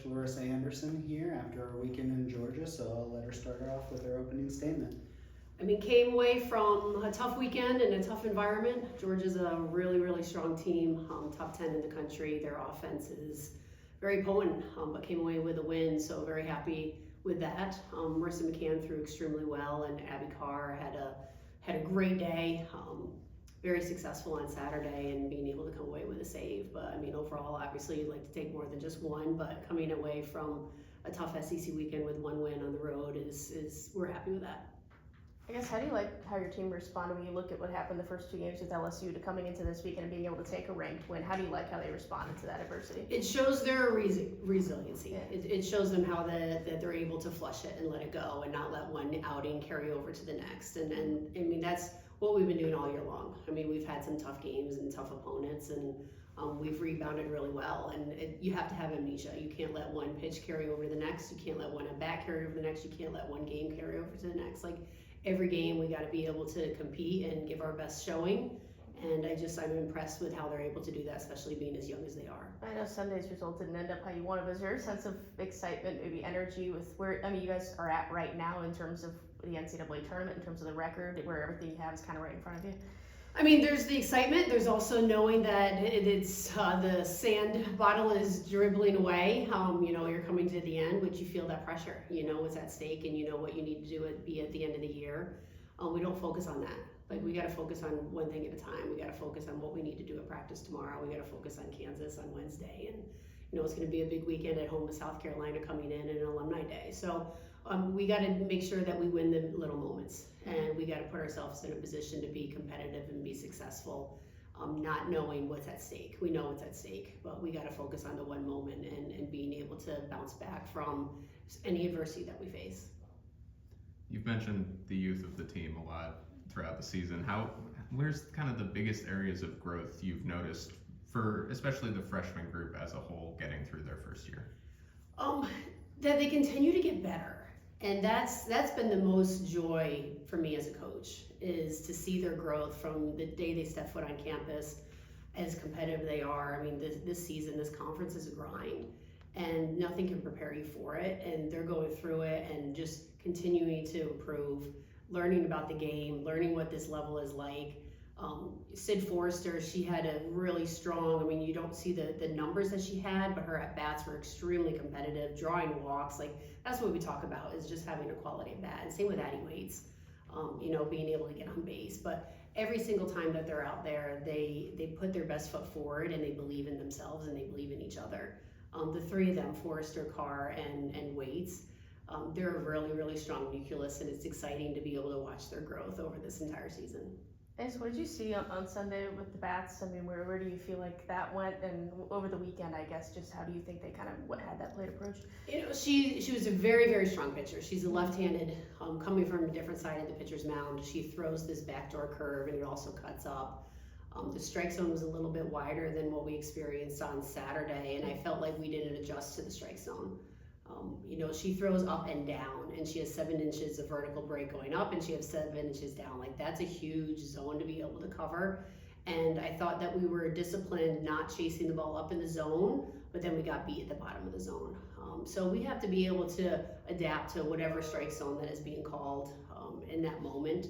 Larissa Anderson here after our weekend in Georgia, so I'll let her start off with her opening statement. I mean, came away from a tough weekend and a tough environment. Georgia's a really, really strong team, top 10 in the country. Their offense is very potent, but came away with a win, so very happy with that. Marissa McCann threw extremely well, and Abby Carr had a great day. Very successful on Saturday and being able to come away with a save. But I mean, overall, obviously you'd like to take more than just one, but coming away from a tough SEC weekend with one win on the road is we're happy with that. I guess, how do you like how your team responded when you look at what happened the first two games with LSU to coming into this weekend and being able to take a ranked win? How do you like how they responded to that adversity? It shows their resiliency. Yeah. It shows them how that they're able to flush it and let it go and not let one outing carry over to the next. And I mean, that's what we've been doing all year long. I mean, we've had some tough games and tough opponents, and we've rebounded really well. And you have to have amnesia. You can't let one pitch carry over to the next. You can't let one at bat carry over to the next. You can't let one game carry over to the next. Like, every game we got to be able to compete and give our best showing, and I'm impressed with how they're able to do that, especially being as young as they are. I know Sunday's result didn't end up how you wanted, but is there a sense of excitement, maybe energy with where, I mean, you guys are at right now in terms of the NCAA tournament, in terms of the record, where everything you have is kind of right in front of you? I mean, there's the excitement. There's also knowing that it's the sand bottle is dribbling away. You know, you're coming to the end, which you feel that pressure. You know what's at stake, and you know what you need to do at the end of the year. We don't focus on that. Like, we got to focus on one thing at a time. We got to focus on what we need to do at practice tomorrow. We got to focus on Kansas on Wednesday, and you know it's going to be a big weekend at home with South Carolina coming in and an alumni day. So we got to make sure that we win the little moments, and we got to put ourselves in a position to be competitive and be successful, not knowing what's at stake. We know what's at stake, but we got to focus on the one moment and being able to bounce back from any adversity that we face. You've mentioned the youth of the team a lot throughout the season. Where's kind of the biggest areas of growth you've noticed for especially the freshman group as a whole getting through their first year? That they continue to get better. And that's been the most joy for me as a coach, is to see their growth from the day they step foot on campus, as competitive they are. I mean, this season, this conference is a grind, and nothing can prepare you for it. And they're going through it and just continuing to improve, learning about the game, learning what this level is like. Sid Forrester, she had a really strong, I mean, you don't see the numbers that she had, but her at-bats were extremely competitive, drawing walks. Like, that's what we talk about, is just having a quality at bat. And same with Addie Waits, you know, being able to get on base. But every single time that they're out there, they put their best foot forward, and they believe in themselves, and they believe in each other. The three of them, Forrester, Carr, and Waits, they're a really, really strong nucleus, and it's exciting to be able to watch their growth over this entire season. And so what did you see on Sunday with the bats? I mean, where do you feel like that went? And over the weekend, I guess, just how do you think they kind of had that plate approach? You know, she was a very, very strong pitcher. She's a left-handed, coming from a different side of the pitcher's mound. She throws this backdoor curve, and it also cuts up. The strike zone was a little bit wider than what we experienced on Saturday, and I felt like we didn't adjust to the strike zone. You know, she throws up and down, and she has 7 inches of vertical break going up, and she has 7 inches down. Like, that's a huge zone to be able to cover. And I thought that we were disciplined, not chasing the ball up in the zone, but then we got beat at the bottom of the zone. So we have to be able to adapt to whatever strike zone that is being called in that moment.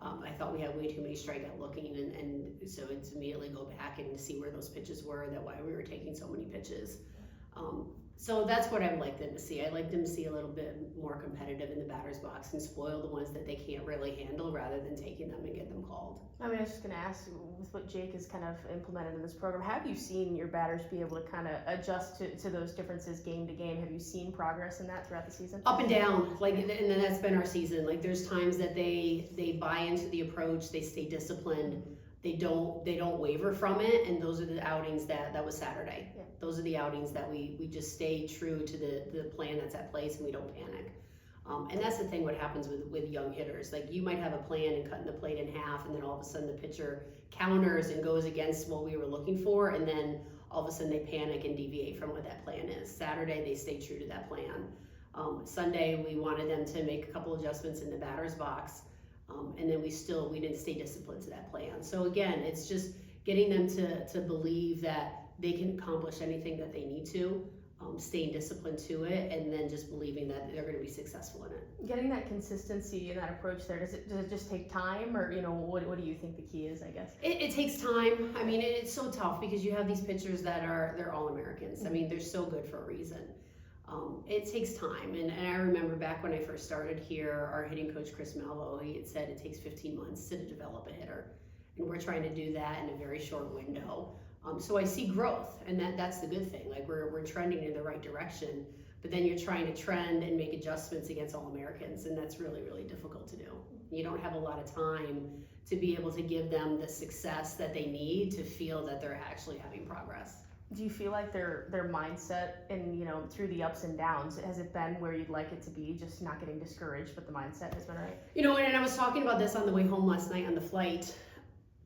I thought we had way too many strikeout looking, and so it's immediately go back and see where those pitches were, that why we were taking so many pitches. So that's what I would like them to see. I'd like them to see a little bit more competitive in the batter's box and spoil the ones that they can't really handle, rather than taking them and get them called. I mean, I was just going to ask, with what Jake has kind of implemented in this program, have you seen your batters be able to kind of adjust to those differences game to game? Have you seen progress in that throughout the season? Up and down, like, and then that's been our season. Like, there's times that they buy into the approach, they stay disciplined, they don't waver from it, and those are the outings that was Saturday. Yeah. Those are the outings that we just stay true to the plan that's at place, and we don't panic. And that's the thing, what happens with young hitters. Like, you might have a plan and cutting the plate in half, and then all of a sudden the pitcher counters and goes against what we were looking for, and then all of a sudden they panic and deviate from what that plan is. Saturday, they stay true to that plan. Sunday, we wanted them to make a couple adjustments in the batter's box, and then we didn't stay disciplined to that plan. So again, it's just getting them to believe that they can accomplish anything that they need to. staying disciplined to it, and then just believing that they're going to be successful in it. Getting that consistency and that approach there, does it just take time, or what do you think the key is, I guess? It takes time. I mean, it's so tough because you have these pitchers that they're all Americans. I mean, they're so good for a reason. It takes time, and I remember back when I first started here, our hitting coach Chris Malvo, he had said it takes 15 months to develop a hitter, and we're trying to do that in a very short window. So I see growth, and that's the good thing. Like we're trending in the right direction, but then you're trying to trend and make adjustments against all Americans, and that's really, really difficult to do. You don't have a lot of time to be able to give them the success that they need to feel that they're actually having progress. Do you feel like their mindset and through the ups and downs, has it been where you'd like it to be, just not getting discouraged, but the mindset has been right? And I was talking about this on the way home last night on the flight.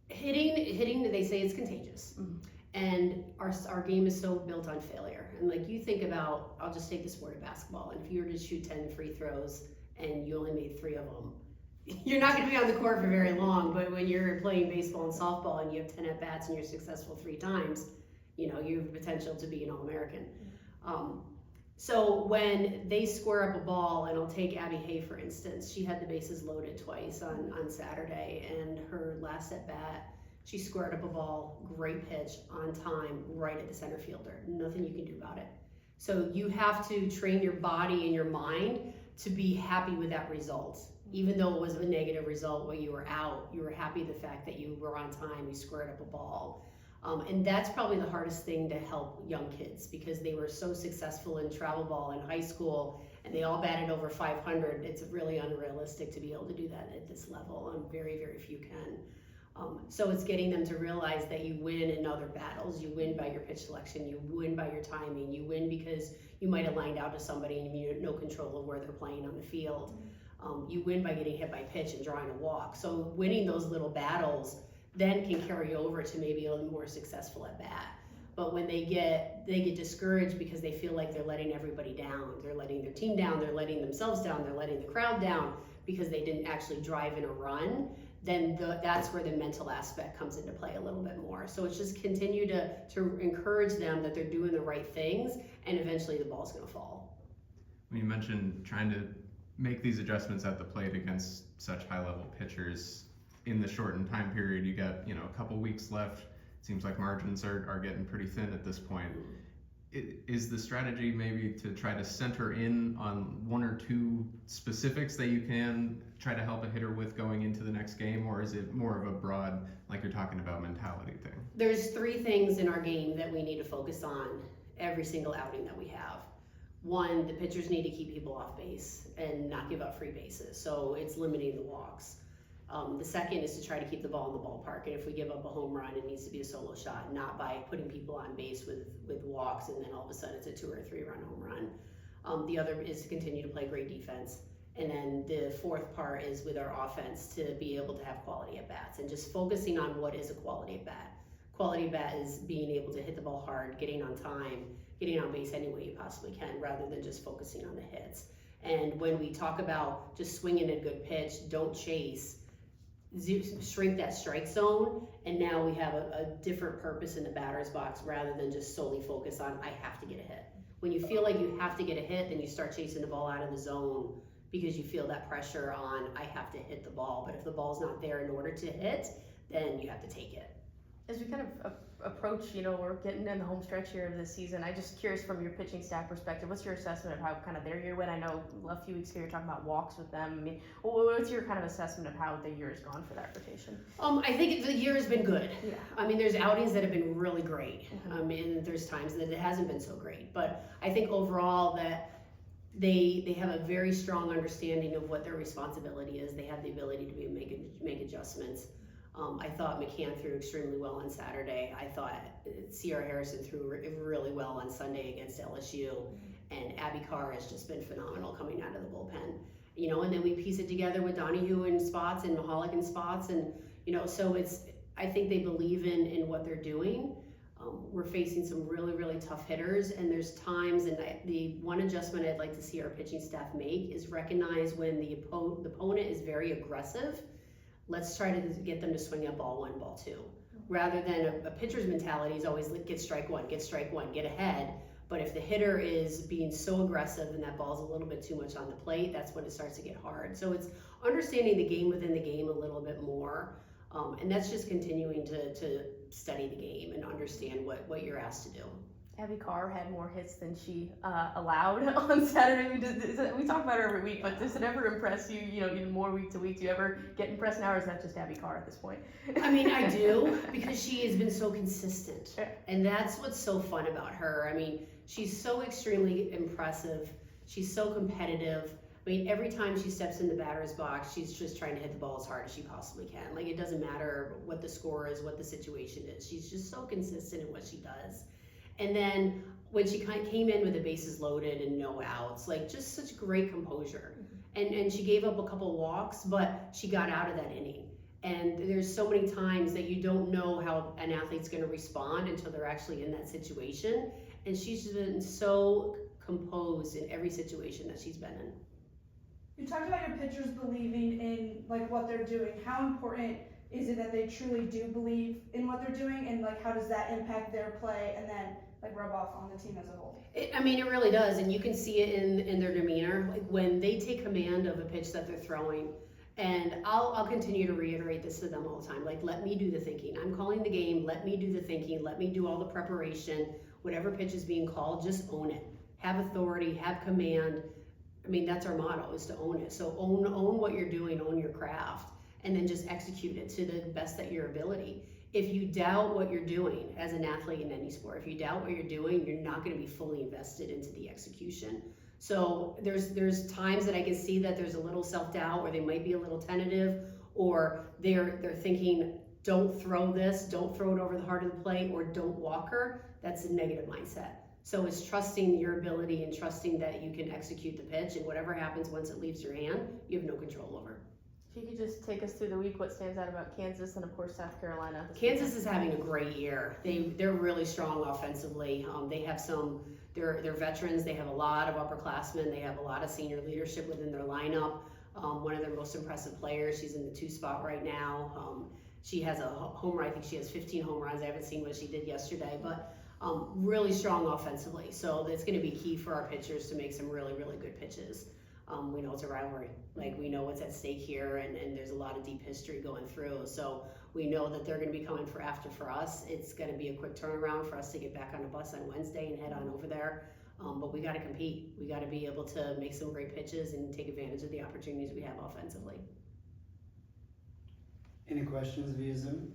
Hitting, they say it's contagious. Mm-hmm. And our game is so built on failure. And like you think about, I'll just take the sport of basketball, and if you were to shoot 10 free throws and you only made 3 of them, you're not going to be on the court for very long. But when you're playing baseball and softball and you have 10 at-bats and you're successful 3 times, you have the potential to be an All-American. So when they square up a ball, and I'll take Abby Hay for instance, she had the bases loaded twice on Saturday, and her last at-bat, she squared up a ball, great pitch, on time, right at the center fielder. Nothing you can do about it. So you have to train your body and your mind to be happy with that result. Even though it was a negative result where you were out, you were happy the fact that you were on time, you squared up a ball. And that's probably the hardest thing to help young kids, because they were so successful in travel ball in high school, and they all batted over 500. It's really unrealistic to be able to do that at this level, and very, very few can. So it's getting them to realize that you win in other battles. You win by your pitch selection, you win by your timing, you win because you might have lined out to somebody and you have no control of where they're playing on the field. You win by getting hit by pitch and drawing a walk. So winning those little battles then can carry over to maybe a more successful at bat. But when they get discouraged because they feel like they're letting everybody down, they're letting their team down, they're letting themselves down, they're letting the crowd down because they didn't actually drive in a run, then that's where the mental aspect comes into play a little bit more. So it's just continue to encourage them that they're doing the right things, and eventually the ball's gonna fall. You mentioned trying to make these adjustments at the plate against such high-level pitchers in the shortened time period. You got a couple weeks left. It seems like margins are getting pretty thin at this point. Is the strategy maybe to try to center in on 1 or 2 specifics that you can try to help a hitter with going into the next game, or is it more of a broad, like you're talking about, mentality thing? There's 3 things in our game that we need to focus on every single outing that we have. 1, the pitchers need to keep people off base and not give up free bases, so it's limiting the walks. The second is to try to keep the ball in the ballpark, and if we give up a home run, it needs to be a solo shot, not by putting people on base with walks and then all of a sudden it's a 2 or 3 run home run. The other is to continue to play great defense, and then the 4th part is with our offense to be able to have quality at bats and just focusing on what is a quality at bat. Quality at bat is being able to hit the ball hard, getting on time, getting on base any way you possibly can, rather than just focusing on the hits. And when we talk about just swinging a good pitch, don't chase, shrink that strike zone, and now we have a different purpose in the batter's box rather than just solely focus on I have to get a hit. When you feel like you have to get a hit, then you start chasing the ball out of the zone because you feel that pressure on I have to hit the ball. But if the ball's not there in order to hit, then you have to take it. As we kind of approach, we're getting in the home stretch here of this season, I'm just curious from your pitching staff perspective, what's your assessment of how kind of their year went? I know a few weeks ago you were talking about walks with them. I mean, what's your kind of assessment of how the year has gone for that rotation? I think the year has been good. Yeah. I mean, there's outings that have been really great. And there's times that it hasn't been so great. But I think overall that they have a very strong understanding of what their responsibility is. They have the ability to make adjustments. I thought McCann threw extremely well on Saturday. I thought Sierra Harrison threw really well on Sunday against LSU. And Abby Carr has just been phenomenal coming out of the bullpen. And then we piece it together with Donahue in spots and Mahalik in spots. And, so I think they believe in what they're doing. We're facing some really, really tough hitters. And there's times, and the one adjustment I'd like to see our pitching staff make is recognize when the opponent is very aggressive. Let's try to get them to swing at ball 1, ball 2. Rather than a pitcher's mentality is always get strike one, get ahead. But if the hitter is being so aggressive and that ball's a little bit too much on the plate, that's when it starts to get hard. So it's understanding the game within the game a little bit more. And that's just continuing to study the game and understand what you're asked to do. Abby Carr had more hits than she allowed on Saturday. We talk about her every week, but does it ever impress you, even more week to week? Do you ever get impressed now, or is that just Abby Carr at this point? I mean, I do, because she has been so consistent. And that's what's so fun about her. I mean, she's so extremely impressive. She's so competitive. I mean, every time she steps in the batter's box, she's just trying to hit the ball as hard as she possibly can. Like, it doesn't matter what the score is, what the situation is. She's just so consistent in what she does. And then when she came in with the bases loaded and no outs, like, just such great composure. And she gave up a couple walks, but she got out of that inning. And there's so many times that you don't know how an athlete's going to respond until they're actually in that situation. And she's been so composed in every situation that she's been in. You talked about your pitchers believing in like what they're doing. How important is it that they truly do believe in what they're doing, and like how does that impact their play and then like rub off on the team as a whole? It really does, and you can see it in their demeanor, like when they take command of a pitch that they're throwing. And I'll continue to reiterate this to them all the time, like, let me do the thinking. I'm calling the game, let me do the thinking, let me do all the preparation. Whatever pitch is being called, just own it. Have authority, have command. I mean, that's our motto, is to own it. So own what you're doing, own your craft, and then just execute it to the best of your ability. If you doubt what you're doing as an athlete in any sport, if you doubt what you're doing, you're not going to be fully invested into the execution. So there's times that I can see that there's a little self-doubt, or they might be a little tentative, or they're thinking, don't throw this, don't throw it over the heart of the plate, or don't walk her. That's a negative mindset. So it's trusting your ability and trusting that you can execute the pitch, and whatever happens once it leaves your hand, you have no control over. If you could just take us through the week, what stands out about Kansas and of course South Carolina? Kansas is having a great year. They're really strong offensively. They have they're veterans. They have a lot of upperclassmen. They have a lot of senior leadership within their lineup. One of their most impressive players, she's in the 2 spot right now. She has a homer. I think she has 15 home runs. I haven't seen what she did yesterday, but really strong offensively. So that's going to be key for our pitchers to make some really, really good pitches. We know it's a rivalry. Like, we know what's at stake here, and there's a lot of deep history going through. So we know that they're going to be coming for us. It's going to be a quick turnaround for us to get back on the bus on Wednesday and head on over there. But we got to compete. We got to be able to make some great pitches and take advantage of the opportunities we have offensively. Any questions via Zoom?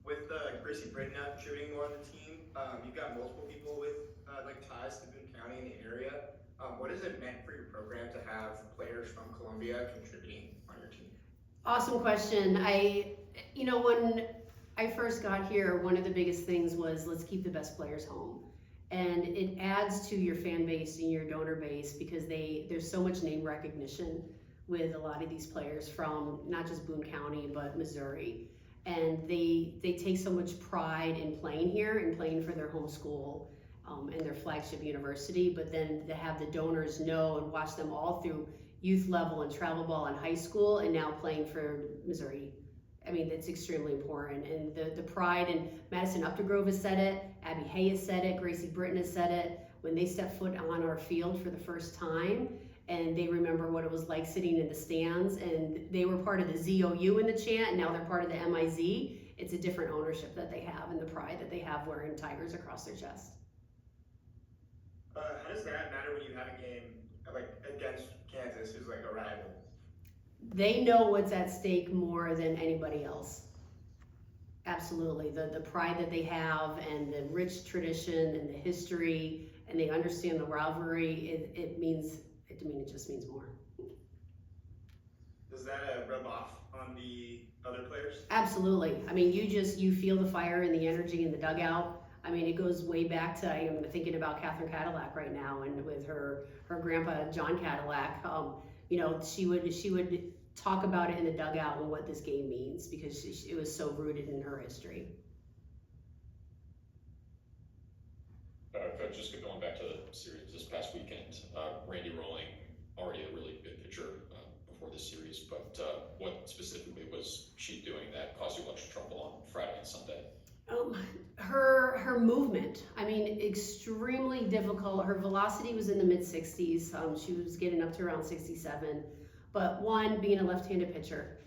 With Gracie Britton contributing more on the team, you've got multiple people with like ties to Boone County in the area. What has it meant for your program to have players from Columbia contributing on your team? Awesome question. When I first got here, one of the biggest things was, let's keep the best players home. And it adds to your fan base and your donor base, because there's so much name recognition with a lot of these players from not just Boone County, but Missouri. And they take so much pride in playing here and playing for their home school and their flagship university. But then to have the donors know and watch them all through youth level and travel ball in high school, and now playing for Missouri. I mean, it's extremely important. And the pride, and Madison Updegrove has said it, Abby Hay has said it, Gracie Britton has said it, when they step foot on our field for the first time, and they remember what it was like sitting in the stands, and they were part of the ZOU in the chant, and now they're part of the MIZ. It's a different ownership that they have, and the pride that they have wearing tigers across their chest. How does that matter when you have a game like against Kansas, who's like a rival? They know what's at stake more than anybody else. Absolutely. The pride that they have, and the rich tradition and the history, and they understand the rivalry, it just means more. Does that rub off on the other players? Absolutely. I mean, you feel the fire and the energy in the dugout. I mean, it goes way back to, I'm thinking about Catherine Cadillac right now, and with her grandpa, John Cadillac. She would talk about it in the dugout and what this game means, because it was so rooted in her history. Coach, just going back to the series this past weekend, Randy Rolling, already a really good pitcher before this series, but what specifically was she doing that caused you much trouble on Friday and Sunday? Her movement, I mean, extremely difficult. Her velocity was in the mid-60s. She was getting up to around 67. But one, being a left-handed pitcher,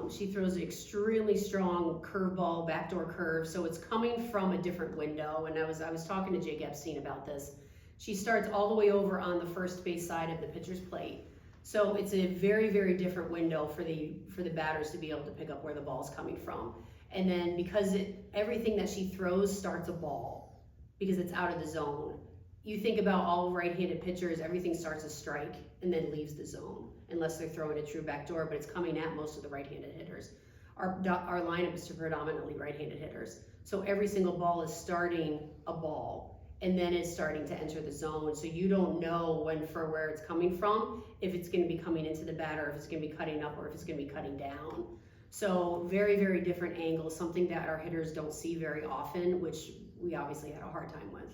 she throws an extremely strong curveball, backdoor curve. So it's coming from a different window. And I was talking to Jake Epstein about this. She starts all the way over on the first base side of the pitcher's plate. So it's a very, very different window for the batters to be able to pick up where the ball's coming from. And then because everything that she throws starts a ball, because it's out of the zone. You think about all right-handed pitchers, everything starts a strike and then leaves the zone, unless they're throwing a true backdoor, but it's coming at most of the right-handed hitters. Our lineup is predominantly right-handed hitters. So every single ball is starting a ball, and then it's starting to enter the zone. So you don't know where it's coming from, if it's gonna be coming into the batter, if it's gonna be cutting up, or if it's gonna be cutting down. So very, very different angles, something that our hitters don't see very often, which we obviously had a hard time with.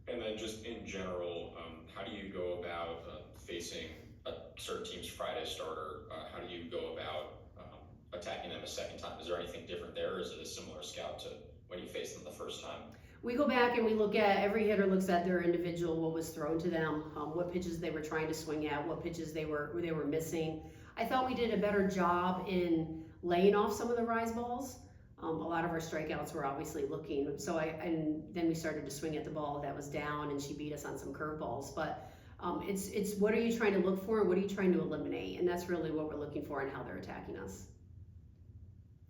And then just in general, how do you go about facing a certain team's Friday starter? How do you go about attacking them a second time? Is there anything different there, or is it a similar scout to when you faced them the first time? We go back and we look at, every hitter looks at their individual, what was thrown to them, what pitches they were trying to swing at, what pitches they were missing. I thought we did a better job in laying off some of the rise balls. A lot of our strikeouts were obviously looking, and then we started to swing at the ball that was down, and she beat us on some curveballs. But it's what are you trying to look for, and what are you trying to eliminate, and that's really what we're looking for and how they're attacking us.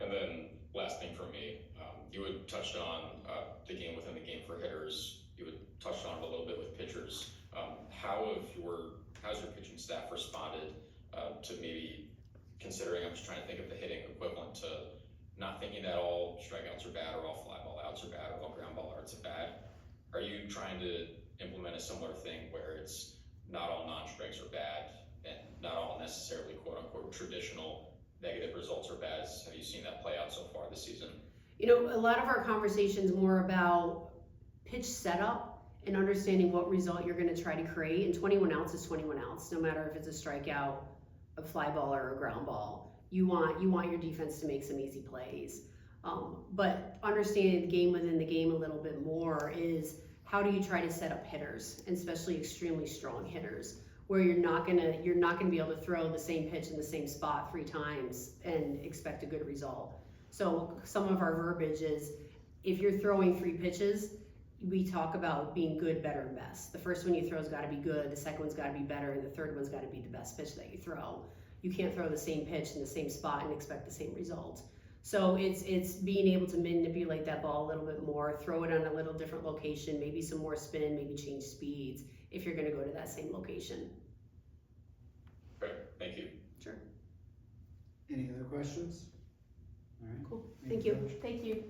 And then last thing for me, you had touched on the game within the game for hitters. You had touched on it a little bit with pitchers. How's your pitching staff responded to maybe considering, I'm just trying to think of the hitting equivalent to not thinking that all strikeouts are bad or all fly ball outs are bad or all ground ball outs are bad? Are you trying to implement a similar thing where it's not all non-strikes are bad and not all necessarily quote unquote traditional negative results are bad? Have you seen that play out so far this season? You know, a lot of our conversations more about pitch setup and understanding what result you're going to try to create. And 21 outs is 21 outs, no matter if it's a strikeout, a fly ball, or a ground ball. You want your defense to make some easy plays. But understanding the game within the game a little bit more is, how do you try to set up hitters, and especially extremely strong hitters, where you're not gonna be able to throw the same pitch in the same spot 3 times and expect a good result. So some of our verbiage is, if you're throwing 3 pitches, we talk about being good, better, and best. The first one you throw has got to be good, the second one's got to be better, and the third one's got to be the best pitch that you throw. You can't throw the same pitch in the same spot and expect the same result. So it's being able to manipulate that ball a little bit more, throw it on a little different location, maybe some more spin, maybe change speeds if you're going to go to that same location. Great, thank you. Sure. Any other questions? All right. Cool. Thank you. Coach. Thank you.